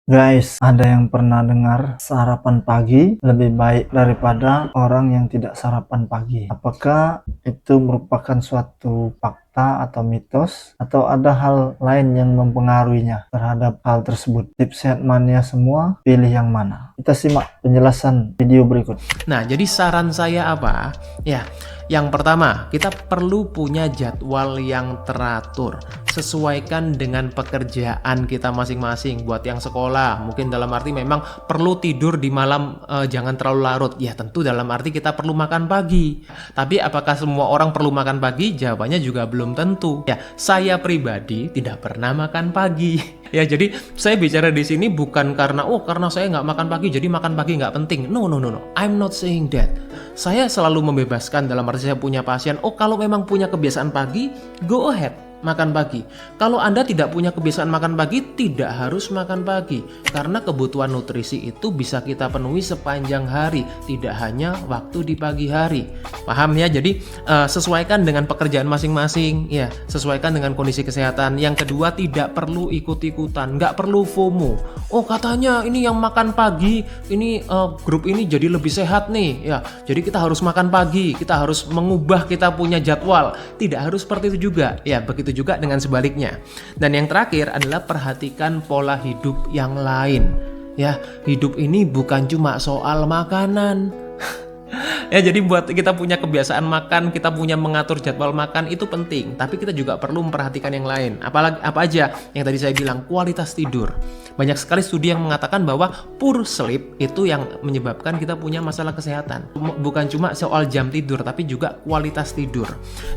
Guys, ada yang pernah dengar sarapan pagi lebih baik daripada orang yang tidak sarapan pagi? Apakah itu merupakan suatu fakta atau mitos, atau ada hal lain yang mempengaruhinya terhadap hal tersebut? Tips sehat mania semua, pilih yang mana? Kita simak penjelasan video berikut. Nah, jadi saran saya apa? Ya, yang pertama, kita perlu punya jadwal yang teratur. Sesuaikan dengan pekerjaan kita masing-masing. Buat yang sekolah, mungkin dalam arti memang perlu tidur di malam, jangan terlalu larut. Ya, tentu dalam arti kita perlu makan pagi. Tapi apakah semua orang perlu makan pagi? Jawabannya juga belum tentu. Ya, saya pribadi tidak pernah makan pagi. Ya, jadi saya bicara di sini bukan karena karena saya nggak makan pagi, jadi makan pagi nggak penting. No. I'm not saying that. Saya selalu membebaskan dalam arti saya punya pasien. Kalau memang punya kebiasaan pagi, go ahead makan pagi. Kalau Anda tidak punya kebiasaan makan pagi, tidak harus makan pagi. Karena kebutuhan nutrisi itu bisa kita penuhi sepanjang hari, tidak hanya waktu di pagi hari. Paham ya? Jadi sesuaikan dengan pekerjaan masing-masing, ya. Sesuaikan dengan kondisi kesehatan. Yang kedua, tidak perlu ikut-ikutan, nggak perlu FOMO. Katanya ini yang makan pagi, ini grup ini jadi lebih sehat nih, ya. Jadi kita harus makan pagi, kita harus mengubah kita punya jadwal. Tidak harus seperti itu juga, ya. Begitu juga dengan sebaliknya. Dan yang terakhir adalah perhatikan pola hidup yang lain. Ya, hidup ini bukan cuma soal makanan. Ya, jadi buat kita punya kebiasaan makan, kita punya mengatur jadwal makan itu penting, tapi kita juga perlu memperhatikan yang lain. Apalagi apa aja yang tadi saya bilang, kualitas tidur. Banyak sekali studi yang mengatakan bahwa poor sleep itu yang menyebabkan kita punya masalah kesehatan. Bukan cuma soal jam tidur, tapi juga kualitas tidur.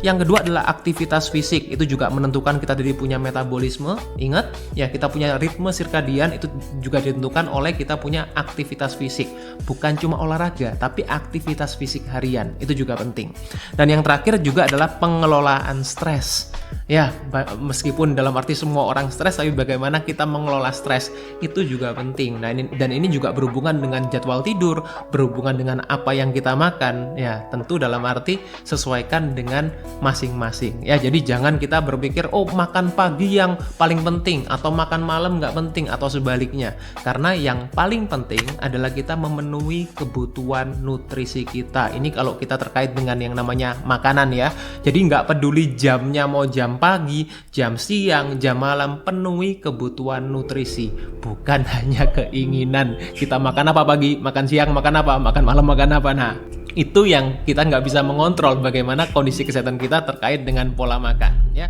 Yang kedua adalah aktivitas fisik. Itu juga menentukan kita jadi punya metabolisme. Ingat, ya, kita punya ritme sirkadian itu juga ditentukan oleh kita punya aktivitas fisik. Bukan cuma olahraga, tapi aktivitas fisik harian. Itu juga penting. Dan yang terakhir juga adalah pengelolaan stres. Ya, meskipun dalam arti semua orang stres, tapi bagaimana kita mengelola stres itu juga penting. Nah, ini juga berhubungan dengan jadwal tidur, berhubungan dengan apa yang kita makan. Ya, tentu dalam arti sesuaikan dengan masing-masing. Ya, jadi jangan kita berpikir makan pagi yang paling penting atau makan malam nggak penting atau sebaliknya. Karena yang paling penting adalah kita memenuhi kebutuhan nutrisi kita. Ini kalau kita terkait dengan yang namanya makanan, ya. Jadi nggak peduli jamnya mau jam pagi, jam siang, jam malam, penuhi kebutuhan nutrisi. Bukan hanya keinginan kita makan apa pagi, makan siang makan apa, makan malam makan apa. Nah, itu yang kita nggak bisa mengontrol bagaimana kondisi kesehatan kita terkait dengan pola makan, ya.